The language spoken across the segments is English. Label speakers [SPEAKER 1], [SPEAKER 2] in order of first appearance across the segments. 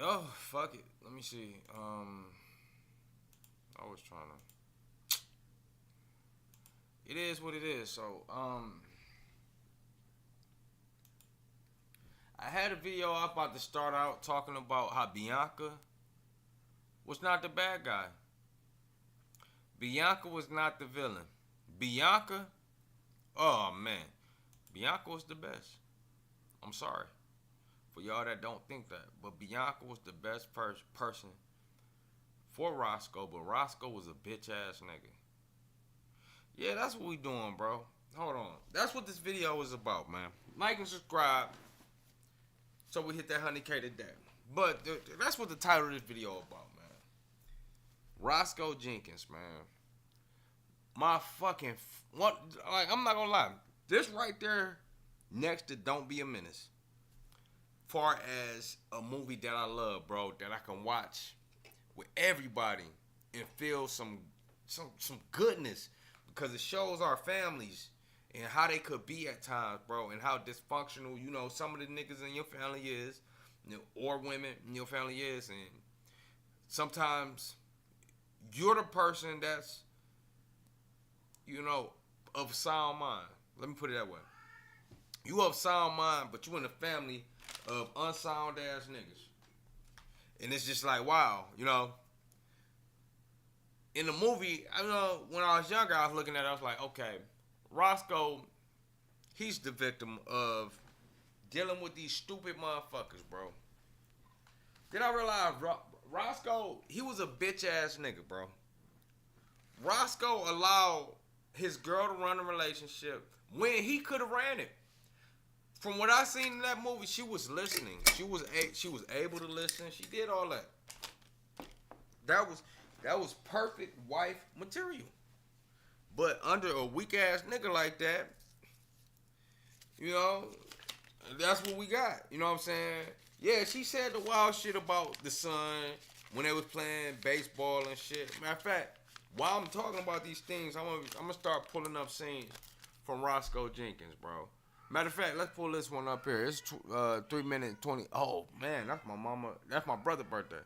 [SPEAKER 1] Oh, fuck it. Let me see. I was trying to. It is what it is. So, I had a video I was about to start out talking about how Bianca was not the bad guy. Bianca was not the villain. Bianca, oh man, Bianca was the best. I'm sorry for y'all that don't think that, but Bianca was the best person for Roscoe, but Roscoe was a bitch ass nigga. Yeah, that's what we doing, bro. Hold on. That's what this video is about, man. Like and subscribe so we hit that 100K today. But that's what the title of this video about, man. Roscoe Jenkins, man. My fucking what? Like, I'm not gonna lie. This right there, next to Don't Be a Menace, far as a movie that I love, bro, that I can watch with everybody and feel some goodness, because it shows our families and how they could be at times, bro, and how dysfunctional, some of the niggas in your family is, or women in your family is, and sometimes you're the person that's, of sound mind. Let me put it that way. You of sound mind, but you in a family of unsound ass niggas. And it's just like, wow, in the movie, when I was younger, I was looking at it, I was like, okay, Roscoe, he's the victim of dealing with these stupid motherfuckers, bro. Then I realized Roscoe, he was a bitch ass nigga, bro. Roscoe allowed his girl to run a relationship when he could have ran it. From what I seen in that movie, she was listening. She was able to listen. She did all that. That was perfect wife material. But under a weak ass nigga like that, that's what we got. You know what I'm saying? Yeah, she said the wild shit about the son when they was playing baseball and shit. Matter of fact, while I'm talking about these things, I'm gonna start pulling up scenes from Roscoe Jenkins, bro. Matter of fact, let's pull this one up here. It's 3 minutes 20. Oh man, that's my mama. That's my brother's birthday.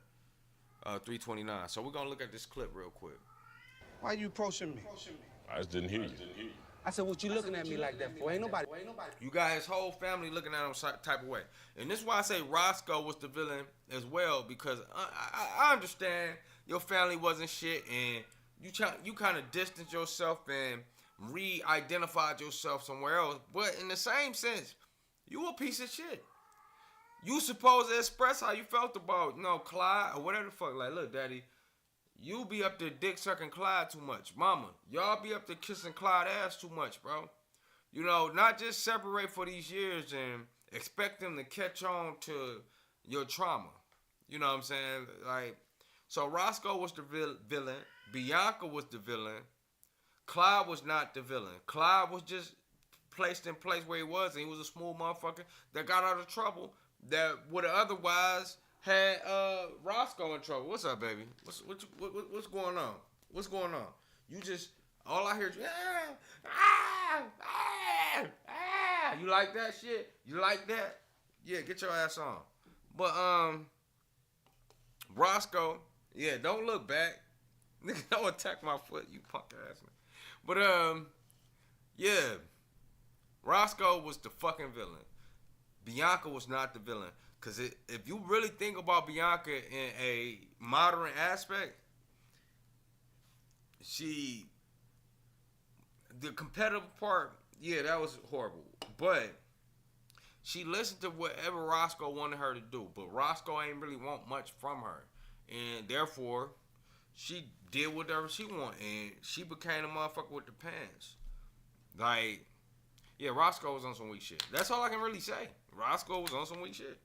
[SPEAKER 1] 3:29. So we're gonna look at this clip real quick.
[SPEAKER 2] Why you approaching me?
[SPEAKER 3] I just didn't hear you.
[SPEAKER 2] I said, what you looking at me like that for? Ain't nobody.
[SPEAKER 1] You got his whole family looking at him type of way, and this is why I say Roscoe was the villain as well, because I understand your family wasn't shit, and you kind of distanced yourself and re-identified yourself somewhere else. But in the same sense, you a piece of shit. You supposed to express how you felt about, Clyde or whatever the fuck. Like, look, daddy, you be up there dick sucking Clyde too much. Mama, y'all be up there kissing Clyde ass too much, bro. Not just separate for these years and expect them to catch on to your trauma. You know what I'm saying? Like, so Roscoe was the villain. Bianca was the villain. Clyde was not the villain. Clyde was just placed in place where he was, and he was a smooth motherfucker that got out of trouble that would have otherwise had Roscoe in trouble. What's up, baby? What's going on? What's going on? You just, all I hear is, you like that shit? You like that? Yeah, get your ass on. But, Roscoe, yeah, don't look back. Nigga, don't attack my foot, you punk ass man. But, yeah, Roscoe was the fucking villain. Bianca was not the villain. Because if you really think about Bianca in a modern aspect, the competitive part, yeah, that was horrible. But she listened to whatever Roscoe wanted her to do. But Roscoe ain't really want much from her. And therefore, she did whatever she wanted. And she became a motherfucker with the pants. Like, yeah, Roscoe was on some weak shit. That's all I can really say. Roscoe was on some weak shit.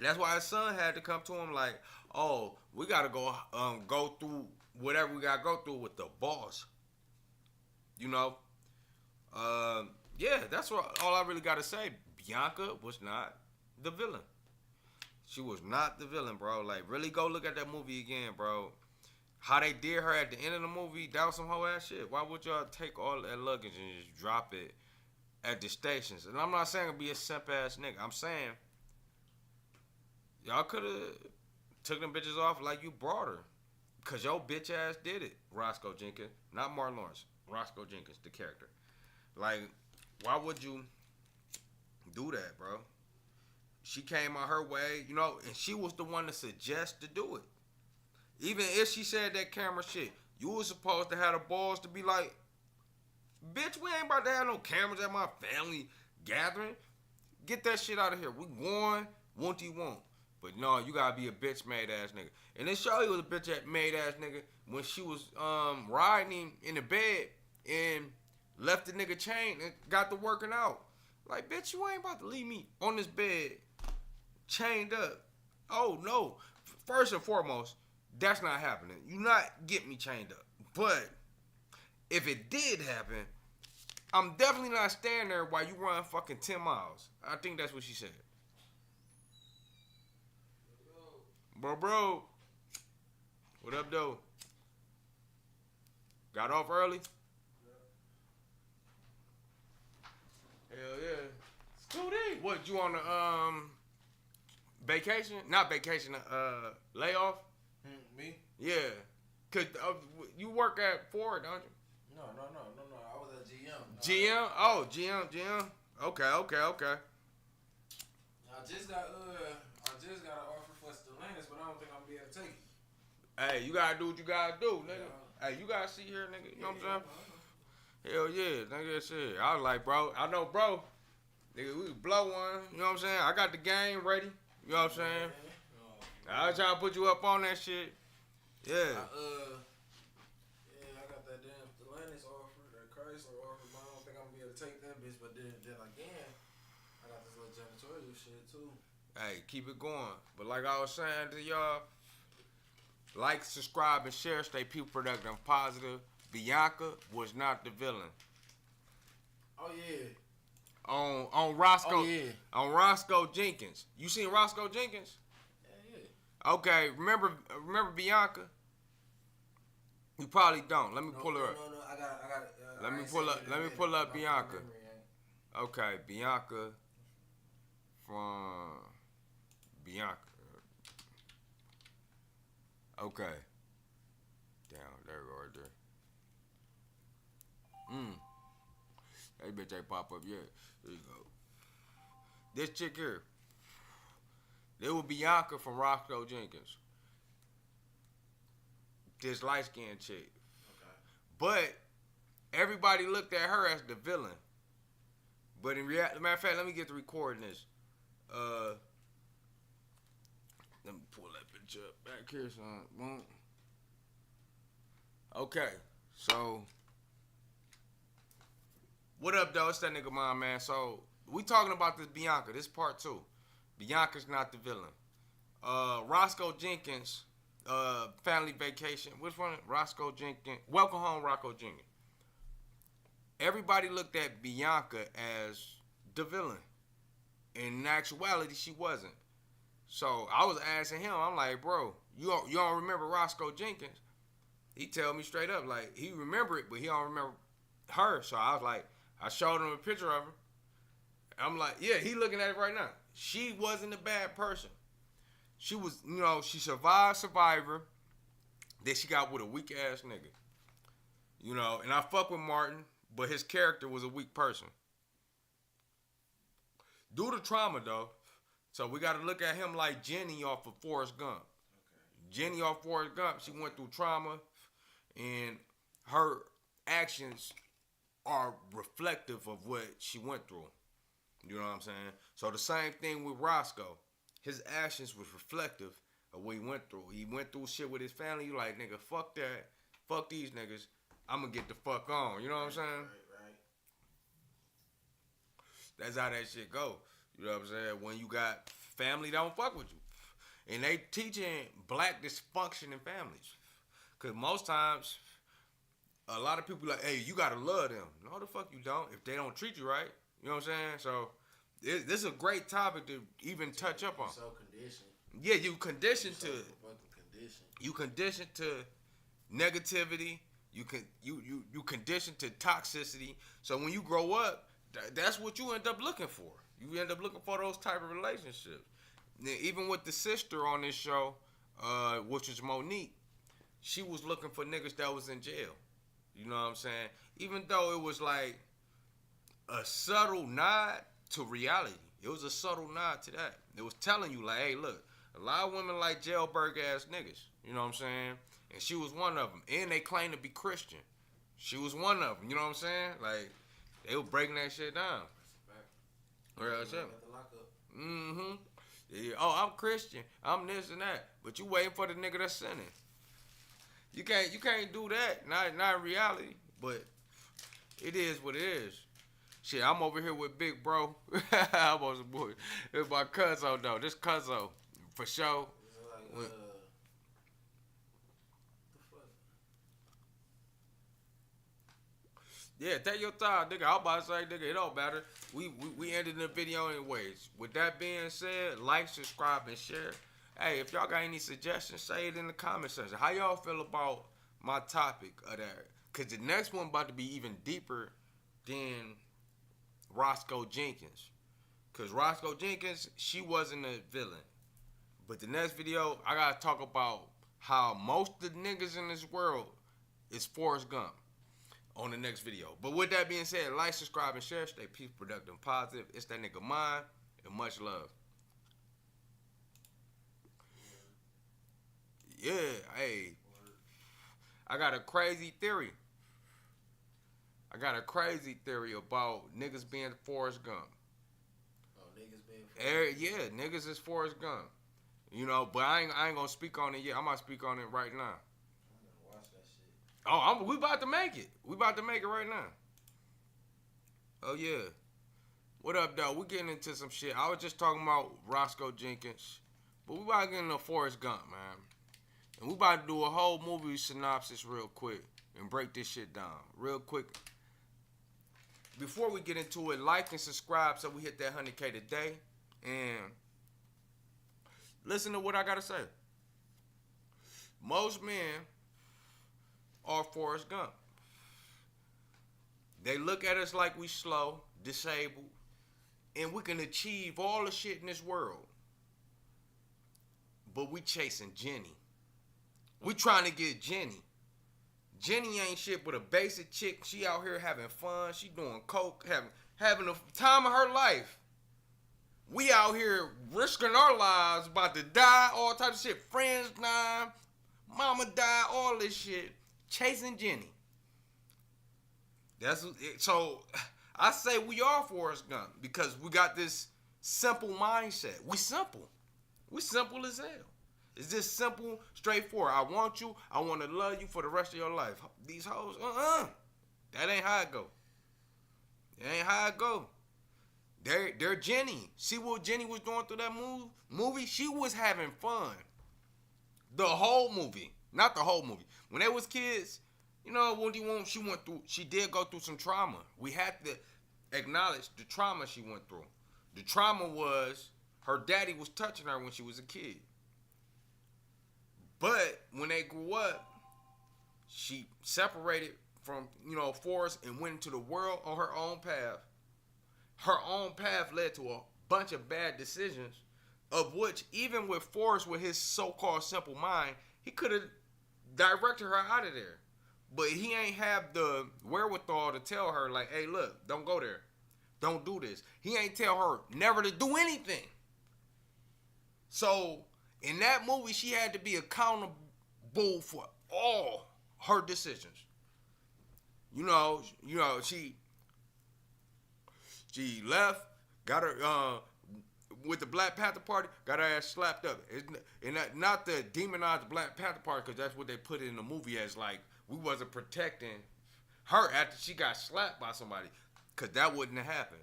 [SPEAKER 1] That's why his son had to come to him like, oh, we got to go through whatever we got to go through with the boss. Yeah, that's all I really got to say. Bianca was not the villain. She was not the villain, bro. Like, really go look at that movie again, bro. How they did her at the end of the movie, that was some whole ass shit. Why would y'all take all that luggage and just drop it at the stations? And I'm not saying be a simp ass nigga. I'm saying Y'all could have took them bitches off like you brought her. Cause your bitch ass did it, Roscoe Jenkins. Not Martin Lawrence. Roscoe Jenkins, the character. Like, why would you do that, bro? She came on her way, you know, and she was the one to suggest to do it. Even if she said that camera shit, you was supposed to have the balls to be like, bitch, we ain't about to have no cameras at my family gathering. Get that shit out of here. We going, won't you won't. But no, you gotta be a bitch made ass nigga. And then Shirley was a bitch made ass nigga when she was riding him in the bed and left the nigga chained and got to working out. Like, bitch, you ain't about to leave me on this bed chained up. Oh no. First and foremost, that's not happening. You not get me chained up. But if it did happen, I'm definitely not standing there while you run fucking 10 miles. I think that's what she said. Bro. What up, though? Got off early? Hell yeah. Scooty. What, you on the vacation? Not vacation, layoff?
[SPEAKER 3] Me?
[SPEAKER 1] Yeah. Cause you work at Ford, don't you?
[SPEAKER 3] No. I was at GM.
[SPEAKER 1] GM? Oh, GM. Okay.
[SPEAKER 3] I just got an offer for Stellantis, but I don't think I'm gonna be able to take it.
[SPEAKER 1] Hey, you gotta do what you gotta do, nigga.
[SPEAKER 3] Yeah.
[SPEAKER 1] Hey, you gotta see here, nigga. You know what I'm saying? Hell yeah, nigga, that shit. I was like, bro, I know, bro. Nigga, we could blow one. You know what I'm saying? I got the game ready. You know what I'm saying? I was trying to put you up on that shit. Yeah.
[SPEAKER 3] I got that damn Stellantis offer, that Chrysler offer, but I don't think I'm gonna be able to take that bitch. But then again, I got this little janitorial shit too.
[SPEAKER 1] Hey, keep it going. But like I was saying to y'all, like, subscribe, and share. Stay people productive and positive. Bianca was not the villain.
[SPEAKER 3] Oh yeah.
[SPEAKER 1] On Roscoe.
[SPEAKER 3] Oh, yeah.
[SPEAKER 1] On Roscoe Jenkins. You seen Roscoe Jenkins?
[SPEAKER 3] Yeah.
[SPEAKER 1] Okay, remember Bianca? You probably don't. Let me pull her up.
[SPEAKER 3] No, I got it.
[SPEAKER 1] Let me pull up Bianca. Okay, Bianca from Bianca. Okay. Down there, right there. That bitch ain't pop up yet. There you go. This chick here. There was Bianca from Roscoe Jenkins. This light skinned chick.
[SPEAKER 3] Okay.
[SPEAKER 1] But everybody looked at her as the villain. But in reality, matter of fact, let me get to recording this. Let me pull that bitch up back here, son. Boom. Okay, so what up, though? It's that nigga mom, man. So we talking about this Bianca. This part 2. Bianca's not the villain. Roscoe Jenkins, family vacation. Which one? Roscoe Jenkins. Welcome home, Roscoe Jenkins. Everybody looked at Bianca as the villain. In actuality, she wasn't. So I was asking him, I'm like, bro, you don't remember Roscoe Jenkins? He tell me straight up, like, he remember it, but he don't remember her. So I was like, I showed him a picture of her. I'm like, yeah, he looking at it right now. She wasn't a bad person. She was, you know, she survived Survivor. Then she got with a weak ass nigga. You know, and I fuck with Martin, but his character was a weak person. Due to trauma, though, so we got to look at him like Jenny off of Forrest Gump. Okay. Jenny off Forrest Gump, she went through trauma, and her actions are reflective of what she went through. You know what I'm saying? So the same thing with Roscoe. His actions was reflective of what he went through. He went through shit with his family. You like, nigga, fuck that. Fuck these niggas. I'm going to get the fuck on. You know what I'm saying?
[SPEAKER 3] Right.
[SPEAKER 1] That's how that shit go. You know what I'm saying? When you got family that don't fuck with you. And they teaching black dysfunction in families. Because most times, a lot of people like, hey, you got to love them. No, the fuck you don't. If they don't treat you right. You know what I'm saying? So, this is a great topic to even touch up on.
[SPEAKER 3] So conditioned.
[SPEAKER 1] Yeah, you conditioned to.
[SPEAKER 3] Conditioned.
[SPEAKER 1] You conditioned to negativity. You conditioned to toxicity. So when you grow up, that's what you end up looking for. You end up looking for those type of relationships. even with the sister on this show, which was Monique, she was looking for niggas that was in jail. You know what I'm saying? Even though it was like a subtle nod to reality. It was a subtle nod to that. It was telling you like, hey, look, a lot of women like jailbird ass niggas. You know what I'm saying? And she was one of them. And they claim to be Christian. She was one of them. You know what I'm saying? Like, they were breaking that shit down. Real shit. Mm-hmm. Yeah. Oh, I'm Christian. I'm this and that. But you waiting for the nigga that's sinning. You can't do that. Not in reality. But it is what it is. Shit, I'm over here with Big Bro. I'm on some boy. It's my cuzzo though. This cuzzo. For sure.
[SPEAKER 3] Like,
[SPEAKER 1] Yeah, take your time, nigga. I was about to say, nigga, it don't matter. We ended the video anyways. With that being said, like, subscribe, and share. Hey, if y'all got any suggestions, say it in the comment section. How y'all feel about my topic of that? Because the next one about to be even deeper than Roscoe Jenkins. Because Roscoe Jenkins, she wasn't a villain. But the next video, I got to talk about how most of the niggas in this world is Forrest Gump on the next video. But with that being said, like, subscribe, and share. Stay peace, productive, and positive. It's that nigga Mine, and much love. Yeah, hey. I got a crazy theory. About niggas being Forrest Gump.
[SPEAKER 3] oh, niggas being
[SPEAKER 1] Yeah, niggas is Forrest Gump. You know, but I ain't gonna speak on it yet. I'm gonna speak on it right now.
[SPEAKER 3] I'm gonna watch that shit.
[SPEAKER 1] Oh, we about to make it. We about to make it right now. Oh yeah. What up, though? We getting into some shit. I was just talking about Roscoe Jenkins, but we about to get into Forrest Gump, man. And we about to do a whole movie synopsis real quick and break this shit down real quick. Before we get into it, like and subscribe so we hit that 100K today. And listen to what I gotta say. Most men are Forrest Gump. They look at us like we slow, disabled, and we can achieve all the shit in this world. But we chasing Jenny. We trying to get Jenny. Jenny ain't shit but a basic chick. She out here having fun. She doing coke, having the time of her life. We out here risking our lives, about to die, all types of shit. Friends dying, mama died, all this shit. Chasing Jenny. That's it. So I say we are Forrest Gump because we got this simple mindset. We simple. We simple as hell. It's just simple, straightforward. I want you. I want to love you for the rest of your life. These hoes, that ain't how it go. That ain't how it go. They're Jenny. See what Jenny was doing through that movie? She was having fun. The whole movie. Not the whole movie. When they was kids, you know, she did go through some trauma. We had to acknowledge the trauma she went through. The trauma was her daddy was touching her when she was a kid. But when they grew up, she separated from, Forrest and went into the world on her own path. Her own path led to a bunch of bad decisions, of which, even with Forrest, with his so-called simple mind, he could have directed her out of there. But he ain't have the wherewithal to tell her, like, hey, look, don't go there. Don't do this. He ain't tell her never to do anything. So in that movie, she had to be accountable for all her decisions. She left, got her with the Black Panther Party, got her ass slapped up. And not to demonize the Black Panther Party, because that's what they put it in the movie as, like, we wasn't protecting her after she got slapped by somebody, because that wouldn't have happened.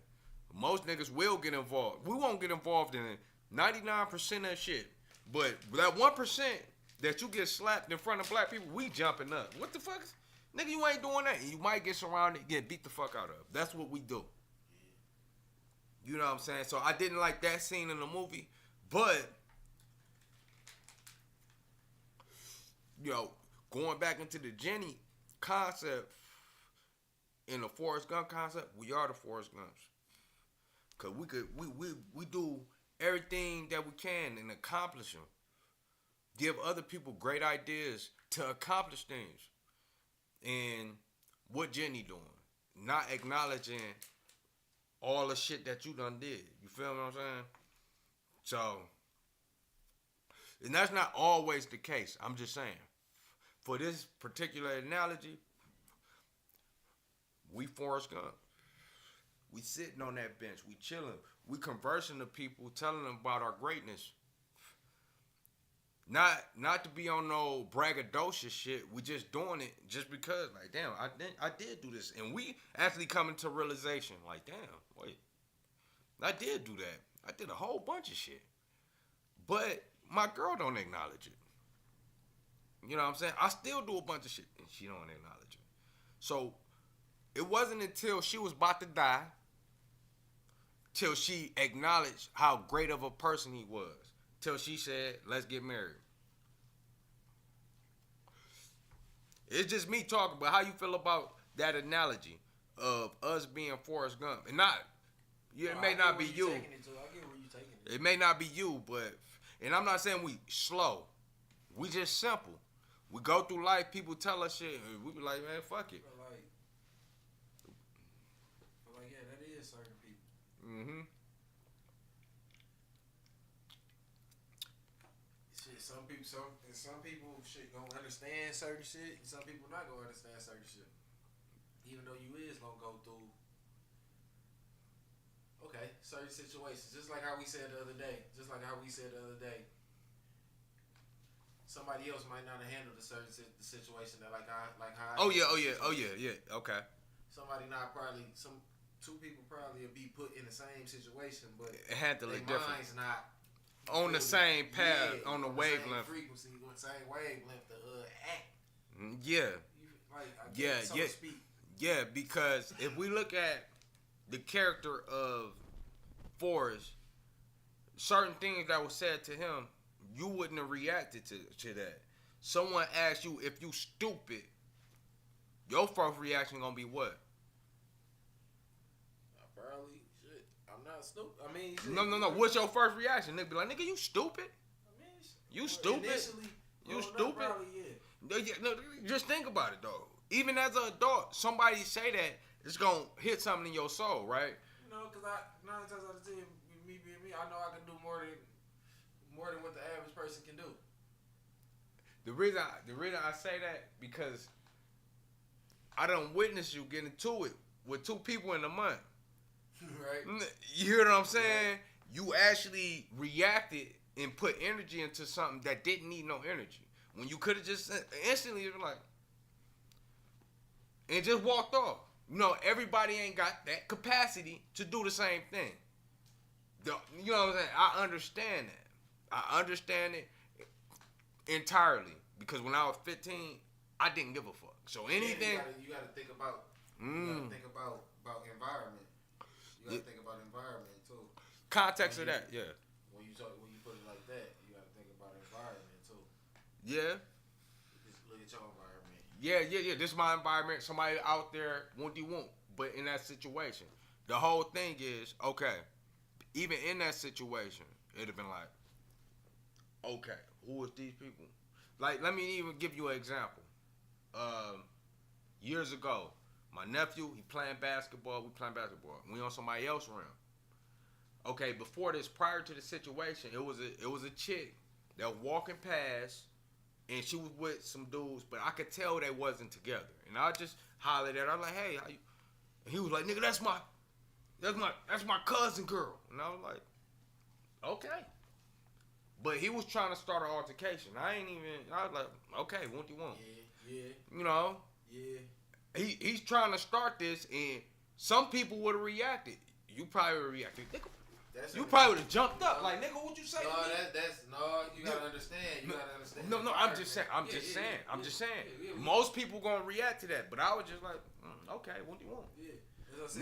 [SPEAKER 1] Most niggas will get involved. We won't get involved in 99% of shit. But that 1% that you get slapped in front of black people, we jumping up. What the fuck? Nigga, you ain't doing that. You might get surrounded and get beat the fuck out of. That's what we do. You know what I'm saying? So I didn't like that scene in the movie. But, going back into the Jenny concept, in the Forrest Gump concept, we are the Forrest Gumps. Cause we do everything that we can and accomplish them. Give other people great ideas to accomplish things. And what Jenny doing? Not acknowledging all the shit that you done did. You feel what I'm saying? So, and that's not always the case. I'm just saying. For this particular analogy, we Forrest Gump. We sitting on that bench. We chilling. We conversing to people, telling them about our greatness. Not to be on no braggadocious shit. We just doing it just because, like, damn, I did do this. And we actually coming to realization, like, damn, wait. I did do that. I did a whole bunch of shit. But my girl don't acknowledge it. You know what I'm saying? I still do a bunch of shit and she don't acknowledge it. So it wasn't until she was about to die till she acknowledged how great of a person he was. Till she said, let's get married. It's just me talking, but how you feel about that analogy of us being Forrest Gump? And not, it may not be you.
[SPEAKER 3] I get where you taking it.
[SPEAKER 1] It may not be you, but, and I'm not saying we slow. We just simple. We go through life, people tell us shit, and we be like, man, fuck it.
[SPEAKER 3] But like, yeah, that is certain people.
[SPEAKER 1] Mm-hmm.
[SPEAKER 3] Shit, some people shit gonna understand certain shit, and some people not gonna understand certain shit. Even though you is gonna go through, okay, certain situations. Just like how we said the other day. Somebody else might not have handled the situation that like how.
[SPEAKER 1] Oh yeah. Okay.
[SPEAKER 3] Somebody not probably two people probably will be put in the same situation, but
[SPEAKER 1] handle it different.
[SPEAKER 3] Minds not
[SPEAKER 1] on the same path, on the wavelength,
[SPEAKER 3] same frequency, on the same wavelength to act.
[SPEAKER 1] Yeah.
[SPEAKER 3] So to speak.
[SPEAKER 1] Yeah, because if we look at the character of Forrest, certain things that were said to him, you wouldn't have reacted to that. Someone asks you if you stupid, your first reaction gonna be what?
[SPEAKER 3] Probably shit. I'm not stupid. I mean, shit,
[SPEAKER 1] no. What's your first reaction? They be like, nigga, you stupid.
[SPEAKER 3] I mean,
[SPEAKER 1] you stupid. You stupid.
[SPEAKER 3] Probably, yeah.
[SPEAKER 1] No, just think about it though. Even as an adult, somebody say that, it's gonna hit something in your soul, right?
[SPEAKER 3] You know, because 9 times out of 10, me being me, I know I can do more than what the average person can do.
[SPEAKER 1] The reason I say that because I done witnessed you get into it with two people in a month.
[SPEAKER 3] Right.
[SPEAKER 1] You hear what I'm saying? Right. You actually reacted and put energy into something that didn't need no energy. When you could have just instantly been like, and just walked off. You know, everybody ain't got that capacity to do the same thing. You know what I'm saying? I understand that. I understand it entirely because when I was 15, I didn't give a fuck. So anything
[SPEAKER 3] you gotta think about. You gotta think about environment. You gotta think about environment too.
[SPEAKER 1] Context of that, yeah.
[SPEAKER 3] When you put it like that, you gotta think about environment too.
[SPEAKER 1] Yeah.
[SPEAKER 3] Just look at your environment.
[SPEAKER 1] Yeah. This is my environment. Somebody out there won't. But in that situation, the whole thing is okay. Even in that situation, it'd have been like, okay, who is these people? Like, let me even give you an example. Years ago, my nephew, he playing basketball. We on somebody else's rim. Okay, before this, prior to the situation, it was a chick that was walking past, and she was with some dudes, but I could tell they wasn't together. And I just hollered at her. I'm like, hey, how you? And he was like, nigga, that's my cousin girl. And I was like, okay. But he was trying to start an altercation. I was like, okay, what do you want?
[SPEAKER 3] Yeah.
[SPEAKER 1] You know?
[SPEAKER 3] Yeah.
[SPEAKER 1] He's trying to start this, and some people would have reacted. You probably would have reacted. Nigga, you probably would have jumped up. Like, nigga, what you say?
[SPEAKER 3] You gotta understand.
[SPEAKER 1] No, I'm just saying. Most people gonna react to that, but I was just like, okay, what do you want? Yeah.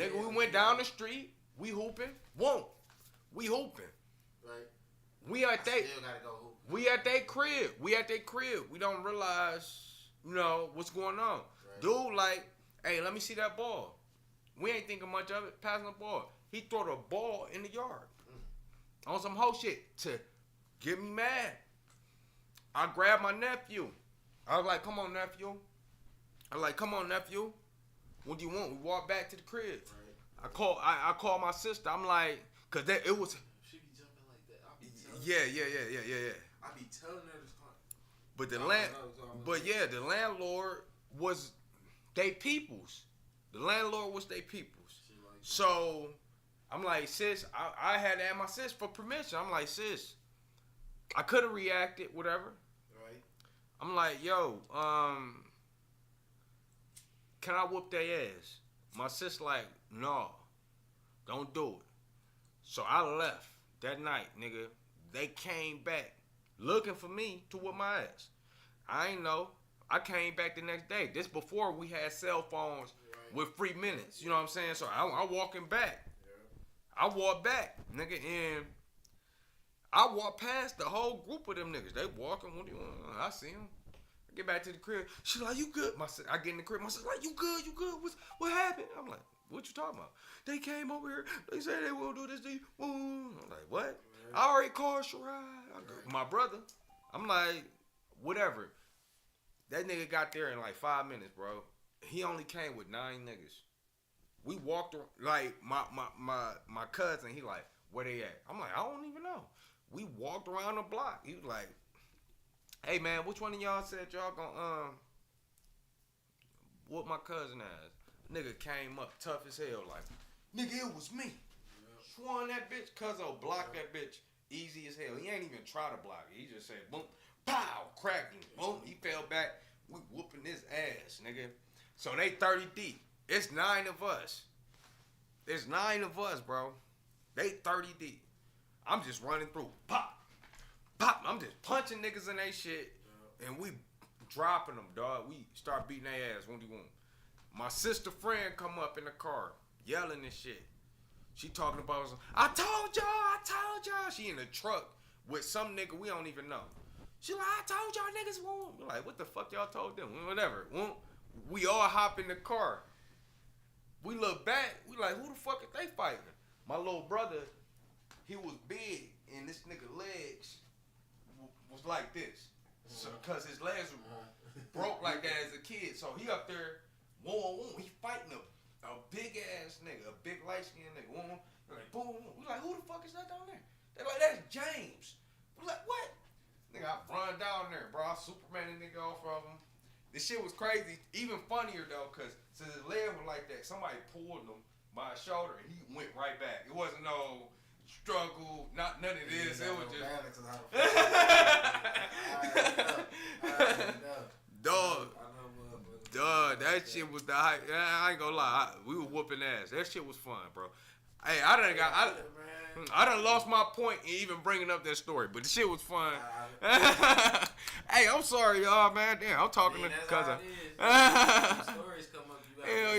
[SPEAKER 1] Nigga, we went down the street, we hooping. We hooping.
[SPEAKER 3] Right.
[SPEAKER 1] We at
[SPEAKER 3] still gotta go hoop.
[SPEAKER 1] We at their crib. We don't realize, what's going on. Right. Dude, like, hey, let me see that ball. We ain't thinking much of it. Passing the ball. He threw the ball in the yard. on some whole shit to get me mad. I grabbed my nephew. I was like, come on, nephew. What do you want? We walked back to the crib.
[SPEAKER 3] Right.
[SPEAKER 1] I called my sister. I'm like, cause it was.
[SPEAKER 3] She be jumping like that. I be telling
[SPEAKER 1] Yeah.
[SPEAKER 3] I be telling her this.
[SPEAKER 1] But the
[SPEAKER 3] No.
[SPEAKER 1] landlord was they peoples. The landlord was they peoples.
[SPEAKER 3] Like
[SPEAKER 1] So I'm like, sis, I had to ask my sis for permission. I'm like, sis, I could have reacted, whatever.
[SPEAKER 3] right.
[SPEAKER 1] I'm like, yo, can I whoop their ass? My sis like, no, don't do it. So I left that night, nigga. They came back looking for me to whoop my ass. I ain't know. I came back the next day. This before we had cell phones with free minutes. You know what I'm saying? So I walking back.
[SPEAKER 3] Yeah.
[SPEAKER 1] I walked back, nigga, and I walked past the whole group of them niggas. They walking. What do you want? I see them. I get back to the crib. She like, you good? I get in the crib. My sister like, you good? What happened? I'm like, what you talking about? They came over here. They said they won't do this to you. I'm like, what? I already called Shirai. My brother. I'm like, whatever. That nigga got there in like 5 minutes, bro. He only came with 9 niggas. We walked around, like my cousin. He like, where they at? I'm like, I don't even know. We walked around the block. He was like, hey man, which one of y'all said y'all gonna whoop my cousin ass? Nigga came up tough as hell, like, nigga, it was me. Swung that bitch, cuzzo blocked that bitch easy as hell. He ain't even try to block it. He just said boom, pow, cracked him. Boom, he fell back. We whooping his ass, nigga. So they 30 deep. It's 9 of us. There's 9 of us, bro. They 30 deep. I'm just running through. Pop. Pop. I'm just punching niggas in they shit. And we dropping them, dog. We start beating their ass. What do you want? My sister friend come up in the car, yelling and shit. She talking about, I told y'all. She in the truck with some nigga we don't even know. She like, I told y'all niggas won't. We're like, what the fuck y'all told them? Whatever. We all hop in the car. We look back. We like, who the fuck are they fighting? My little brother, he was big, and this nigga legs was like this. So, cause his legs were broke like that as a kid. So he up there, he fighting a big ass nigga, a big light skinned nigga. Like, boom. We like, who the fuck is that down there? They like, that's James. We like, what? Nigga, I run down there, bro. I Superman a nigga off of him. This shit was crazy. Even funnier though, cause since his leg was like that, somebody pulled him by his shoulder and he went right back. It wasn't no struggle, none of this. It was just dog. That shit was the hype. I ain't gonna lie. We were whooping ass. That shit was fun, bro. Hey, I done lost my point in even bringing up that story, but the shit was fun. Hey, I'm sorry, y'all, man. Damn, I'm talking to cousin.
[SPEAKER 3] Stories come up. You
[SPEAKER 1] Hell